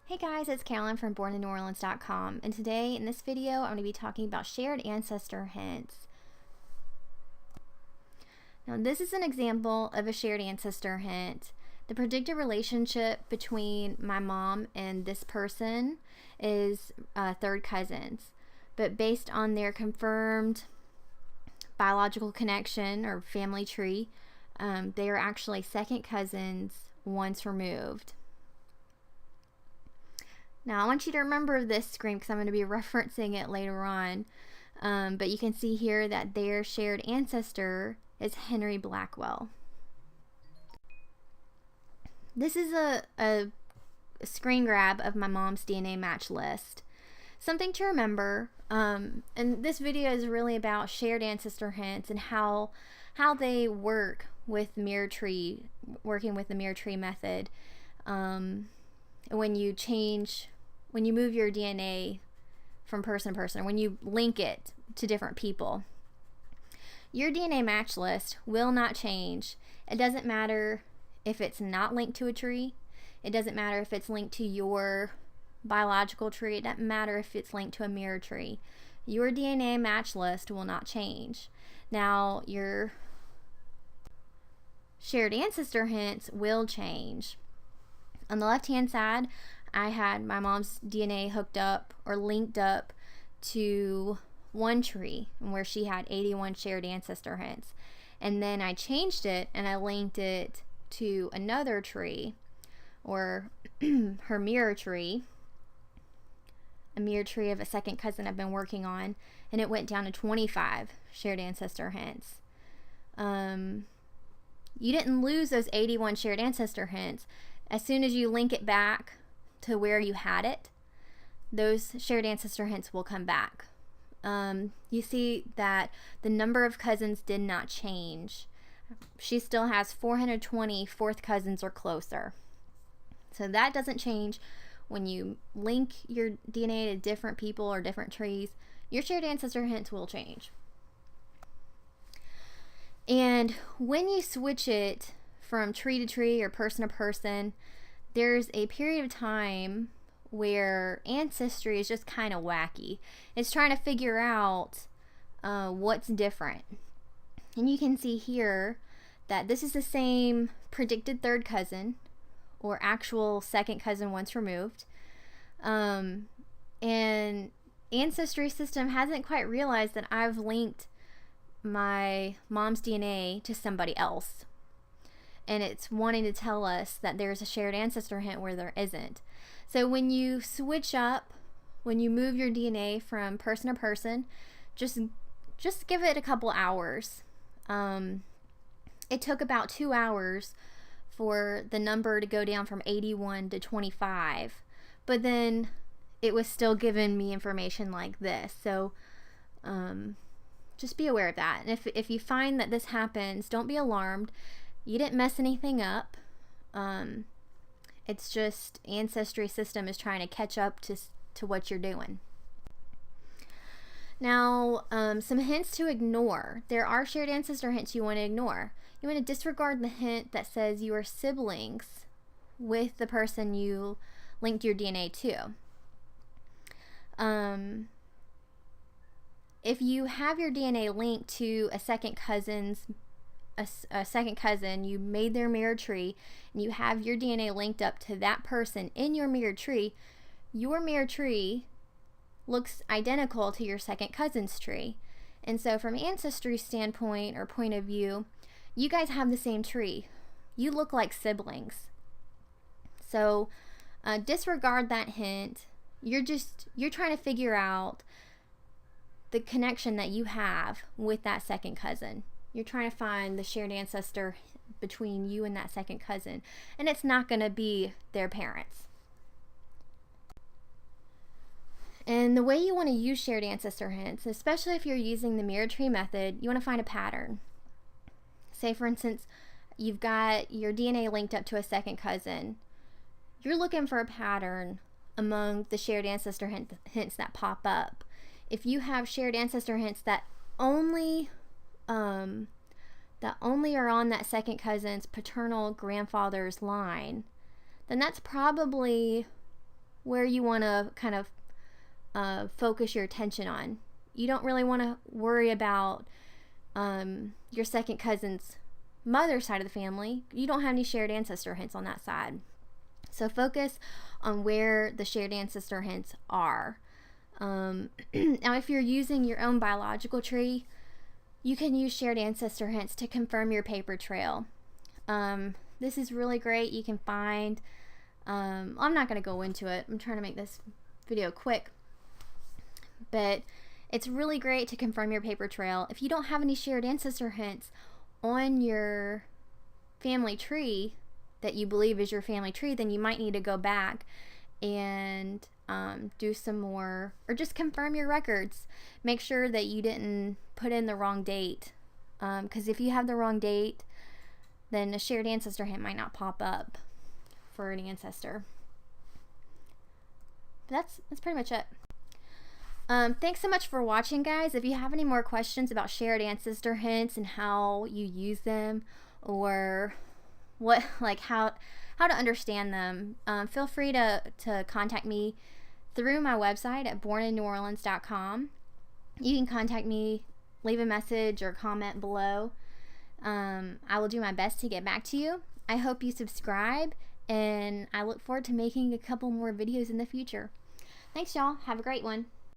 Hey guys, it's Carolyn from borninneworleans.com, and today in this video I'm going to be talking about shared ancestor hints. Now this is an example of a shared ancestor hint. The predicted relationship between my mom and this person is third cousins, but based on their confirmed biological connection or family tree, they are actually second cousins once removed. Now I want you to remember this screen because I'm going to be referencing it later on, but you can see here that their shared ancestor is Henry Blackwell. This is a screen grab of my mom's DNA match list. Something to remember, and this video is really about shared ancestor hints and how they work with working with the mirror tree method. When you move your DNA from person to person, when you link it to different people, your DNA match list will not change. It doesn't matter if it's not linked to a tree. It doesn't matter if it's linked to your biological tree. It doesn't matter if it's linked to a mirror tree. Your DNA match list will not change. Now, your shared ancestor hints will change. On the left-hand side, I had my mom's DNA hooked up or linked up to one tree where she had 81 shared ancestor hints. And then I changed it and I linked it to another tree, or her mirror tree, a mirror tree of a second cousin I've been working on, and it went down to 25 shared ancestor hints. You didn't lose those 81 shared ancestor hints. As soon as you link it back to where you had it, those shared ancestor hints will come back. You see that the number of cousins did not change. She still has 420 fourth cousins or closer. So that doesn't change. When you link your DNA to different people or different trees, your shared ancestor hints will change. And when you switch it from tree to tree or person to person, there's a period of time where ancestry is just kind of wacky. It's trying to figure out what's different. And you can see here that this is the same predicted third cousin or actual second cousin once removed. And Ancestry system hasn't quite realized that I've linked my mom's DNA to somebody else. And it's wanting to tell us that there's a shared ancestor hint where there isn't. So when you switch up, when you move your DNA from person to person, just give it a couple hours. It took about 2 hours for the number to go down from 81 to 25, but then it was still giving me information like this. So just be aware of that. And if you find that this happens, don't be alarmed. You didn't mess anything up. It's just Ancestry system is trying to catch up to what you're doing. Now, some hints to ignore. There are shared ancestor hints you want to ignore. You want to disregard the hint that says you are siblings with the person you linked your DNA to. If you have your DNA linked to a second cousin, you made their mirror tree, and you have your DNA linked up to that person in your mirror tree, your mirror tree looks identical to your second cousin's tree. And so from Ancestry standpoint or point of view, you guys have the same tree. You look like siblings. So disregard that hint. You're trying to figure out the connection that you have with that second cousin. You're trying to find the shared ancestor between you and that second cousin, and it's not going to be their parents. And the way you want to use shared ancestor hints, especially if you're using the mirror tree method, you want to find a pattern. Say, for instance, you've got your DNA linked up to a second cousin. You're looking for a pattern among the shared ancestor hints that pop up. If you have shared ancestor hints that only are on that second cousin's paternal grandfather's line, then that's probably where you want to kind of focus your attention on. You don't really want to worry about your second cousin's mother's side of the family. You don't have any shared ancestor hints on that side. So focus on where the shared ancestor hints are. Now, if you're using your own biological tree, you can use shared ancestor hints to confirm your paper trail. This is really great. You can find, I'm not going to go into it. I'm trying to make this video quick. But it's really great to confirm your paper trail. If you don't have any shared ancestor hints on your family tree that you believe is your family tree, then you might need to go back and do some more, or just confirm your records. Make sure that you didn't put in the wrong date, because if you have the wrong date, then a shared ancestor hint might not pop up for an ancestor. But that's pretty much it. Thanks so much for watching, guys. If you have any more questions about shared ancestor hints and how you use them, or what, like how to understand them, feel free to contact me through my website at borninneworleans.com. You can contact me, leave a message or comment below. I will do my best to get back to you. I hope you subscribe, and I look forward to making a couple more videos in the future. Thanks, y'all. Have a great one.